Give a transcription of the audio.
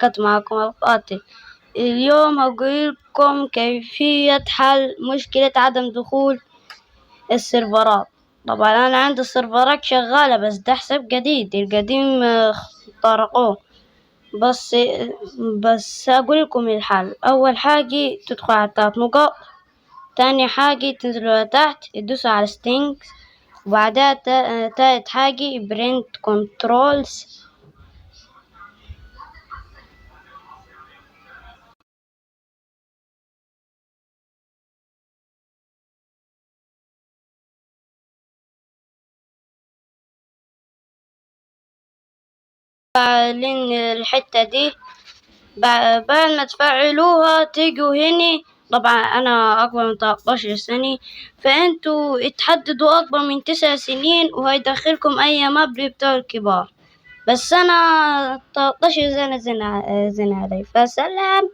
كنت معكم الفاتح. اليوم هقولكم كيفية حل مشكلة عدم دخول السيرفرات. طبعا أنا عندي السيرفرات شغالة، بس ده حساب جديد، القديم اخترقوه. بس هقولكم الحل. أول حاجة تدخل على 3 نقط، تاني حاجة تنزلوا لتحت تدوسوا على ستينج، وبعدها تالت حاجة برنت كنترولز. لين الحتة دي بعد ما تفعلوها تيجوا هنا. طبعا أنا أكبر من 13 سنة، فأنتوا اتحددوا أكبر من 9 سنين وهيدخلكم أي مبلغ بتوع الكبار، بس أنا 13 سنة زين علي. فسلام.